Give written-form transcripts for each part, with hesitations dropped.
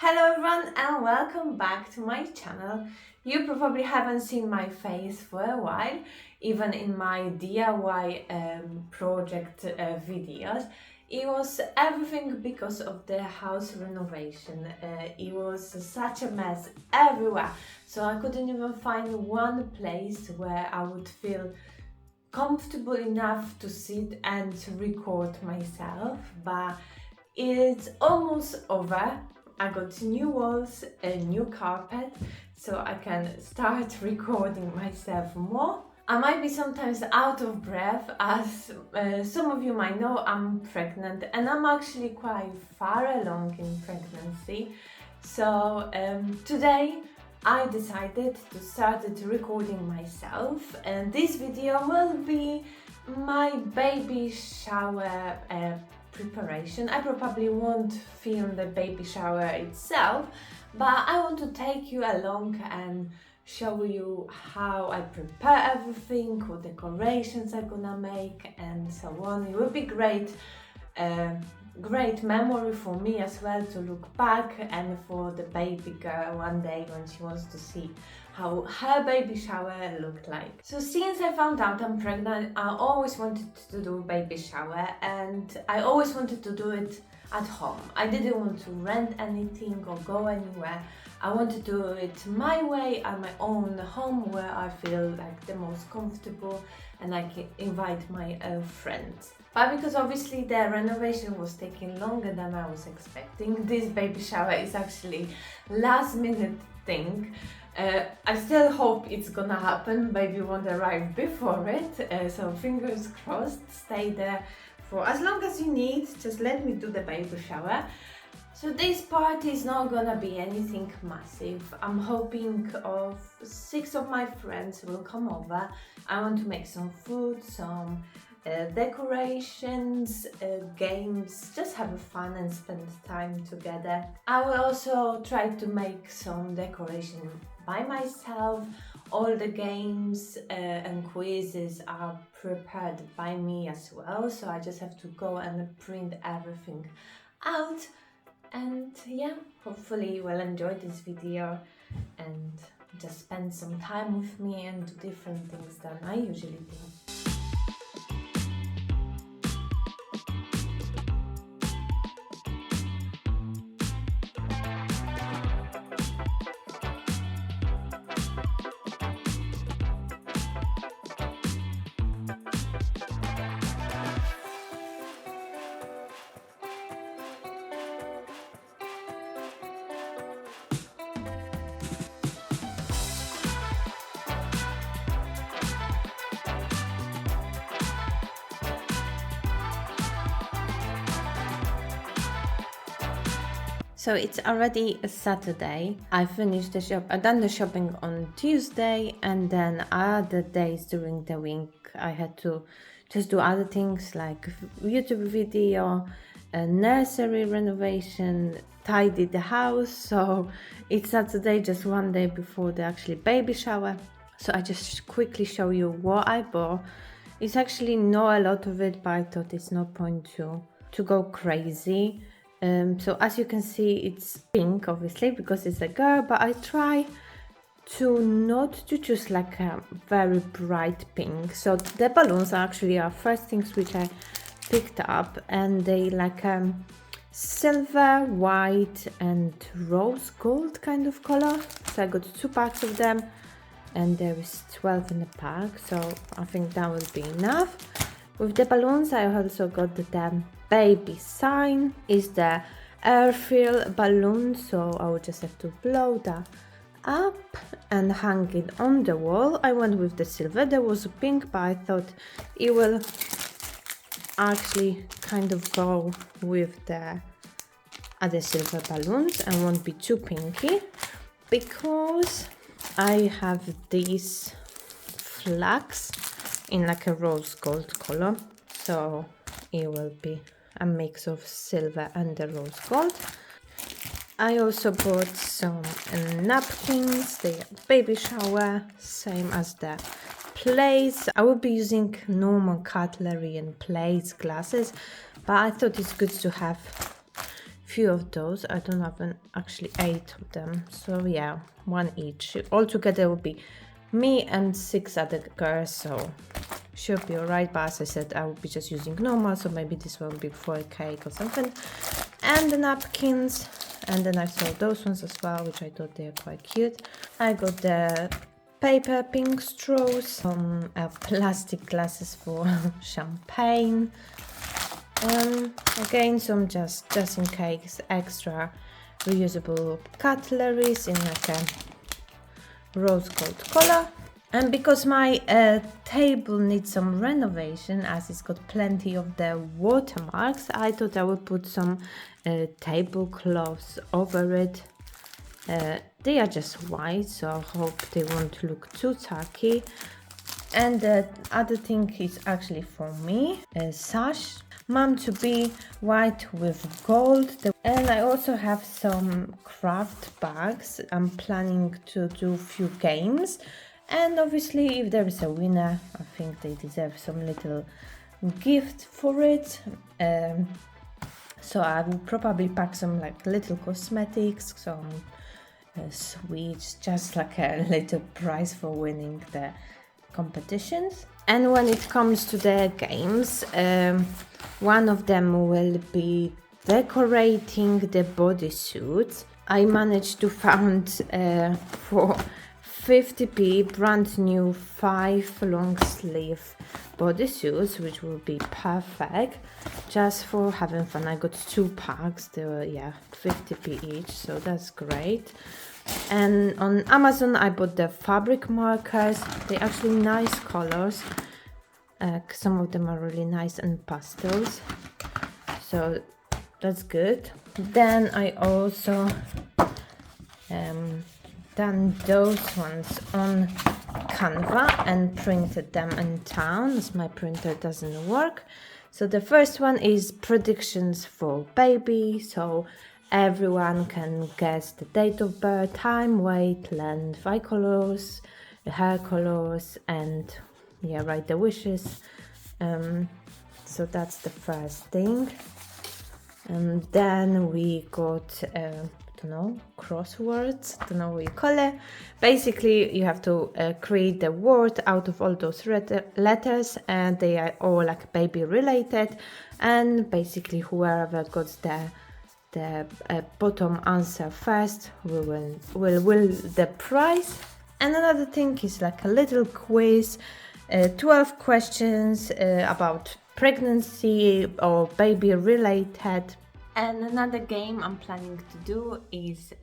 Hello everyone and welcome back to my channel. You probably haven't seen my face for a while, even in my DIY project videos. It was everything because of the house renovation. It was such a mess everywhere, so I couldn't even find one place where I would feel comfortable enough to sit and record myself, but it's almost over. I got new walls, a new carpet, so I can start recording myself more. I might be sometimes out of breath, as some of you might know, I'm pregnant and I'm actually quite far along in pregnancy. So today I decided to start recording myself, and this video will be my baby shower preparation. I probably won't film the baby shower itself, but I want to take you along and show you how I prepare everything, what decorations I'm gonna make and so on. It will be great memory for me as well to look back, and for the baby girl one day when she wants to see how her baby shower looked like. So since I found out I'm pregnant, I always wanted to do a baby shower, and I always wanted to do it at home. I didn't want to rent anything or go anywhere. I wanted to do it my way at my own home, where I feel like the most comfortable and I can invite my friends. But because obviously the renovation was taking longer than I was expecting, this baby shower is actually last minute thing. I still hope it's gonna happen, baby won't arrive before it, so fingers crossed, stay there for as long as you need, just let me do the baby shower. So this party is not gonna be anything massive. I'm hoping of 6 of my friends will come over. I want to make some food, some decorations, games, just have fun and spend time together. I will also try to make some decoration by myself. All the games and quizzes are prepared by me as well, so I just have to go and print everything out. And yeah, hopefully you will enjoy this video and just spend some time with me and do different things than I usually do. So it's already a Saturday. I finished the shop. I've done the shopping on Tuesday, and then other days during the week I had to just do other things like YouTube video, a nursery renovation, tidy the house. So it's Saturday, just one day before the actually baby shower. So I just quickly show you what I bought. It's actually not a lot of it, but I thought it's no point to go crazy. So as you can see, it's pink obviously because it's a girl, but I try to not to choose like a very bright pink. So the balloons actually are first things which I picked up, and they like silver, white and rose gold kind of color. So I got 2 packs of them, and there is 12 in the pack, so I think that will be enough. With the balloons I also got the baby sign. Is the airfill balloon, so I will just have to blow that up and hang it on the wall. I went with the silver. There was a pink, but I thought it will actually kind of go with the other silver balloons and won't be too pinky, because I have these flags in like a rose gold color, so it will be a mix of silver and the rose gold. I also bought some napkins, the baby shower, same as the plates. I will be using normal cutlery and plates, glasses, but I thought it's good to have few of those. I don't have actually 8 of them. So yeah, 1 each. Altogether would be me and 6 other girls, so should be alright. But as I said, I will be just using normal, so maybe this will be for a cake or something. And the napkins, and then I saw those ones as well, which I thought they are quite cute. I got the paper pink straws, some plastic glasses for champagne. Again, some just in case extra reusable cutleries in like a rose gold color. And because my table needs some renovation, as it's got plenty of the watermarks, I thought I would put some tablecloths over it. They are just white, so I hope they won't look too tacky. And the other thing is actually for me, a sash, mom to be white with gold. And I also have some craft bags. I'm planning to do a few games. And obviously, if there is a winner, I think they deserve some little gift for it. So I will probably pack some like little cosmetics, some sweets, just like a little prize for winning the competitions. And when it comes to the games, one of them will be decorating the bodysuits. I managed to find for 50p brand new 5 long sleeve bodysuits, which will be perfect just for having fun. I got 2 packs, they were 50p each, so that's great. And on Amazon I bought the fabric markers. They're actually nice colors. Some of them are really nice and pastels, so that's good. Then I also done those ones on Canva and printed them in town, as my printer doesn't work. So the first one is predictions for baby, so everyone can guess the date of birth, time, weight, length, eye colors, hair colors, and write the wishes. So that's the first thing. And then we got crosswords, don't know what you call it. Basically, you have to create the word out of all those letters, and they are all like baby related. And basically, whoever got the bottom answer first will win the prize. And another thing is like a little quiz, 12 questions about pregnancy or baby related. And another game I'm planning to do is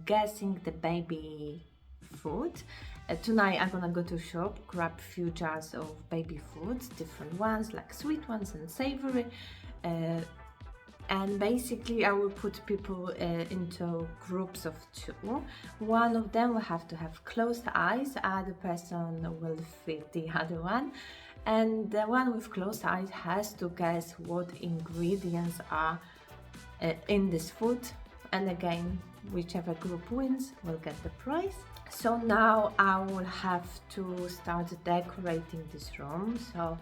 guessing the baby food. Tonight I'm gonna go to shop, grab a few jars of baby foods, different ones like sweet ones and savory. And basically I will put people into groups of 2. One of them will have to have closed eyes, the other person will fit the other one. And the one with closed eyes has to guess what ingredients are in this food, and again whichever group wins will get the prize. So now I will have to start decorating this room. So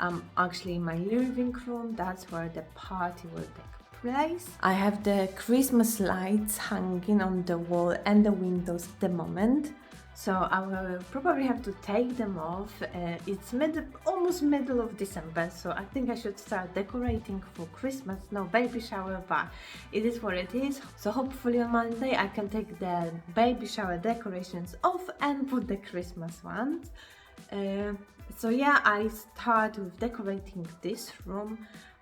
I'm actually in my living room, that's where the party will take place. I have the Christmas lights hanging on the wall and the windows at the moment, so I will probably have to take them off. It's almost middle of December, so I think I should start decorating for Christmas. No baby shower, but it is what it is. So hopefully on Monday I can take the baby shower decorations off and put the Christmas ones. So yeah, I start with decorating this room,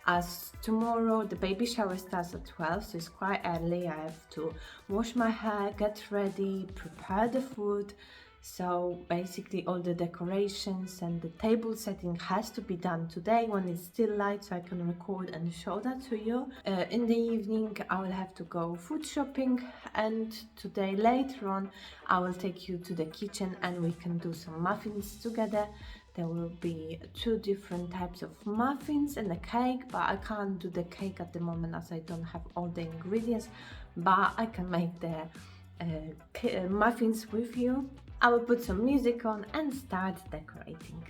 as tomorrow the baby shower starts at 12, so it's quite early. I have to wash my hair, get ready, prepare the food. So basically all the decorations and the table setting has to be done today when it's still light, so I can record and show that to you. In the evening I will have to go food shopping, and today later on I will take you to the kitchen and we can do some muffins together. There will be 2 different types of muffins and a cake, but I can't do the cake at the moment as I don't have all the ingredients, but I can make the muffins with you. I will put some music on and start decorating.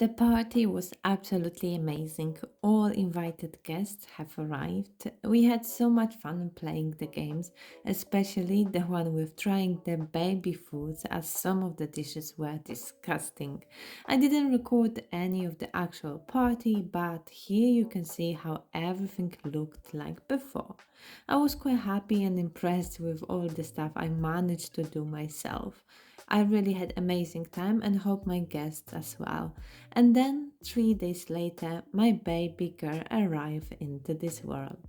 The party was absolutely amazing. All invited guests have arrived. We had so much fun playing the games, especially the one with trying the baby foods, as some of the dishes were disgusting. I didn't record any of the actual party, but here you can see how everything looked like before. I was quite happy and impressed with all the stuff I managed to do myself. I really had amazing time and hope my guests as well. And then 3 days later, my baby girl arrived into this world.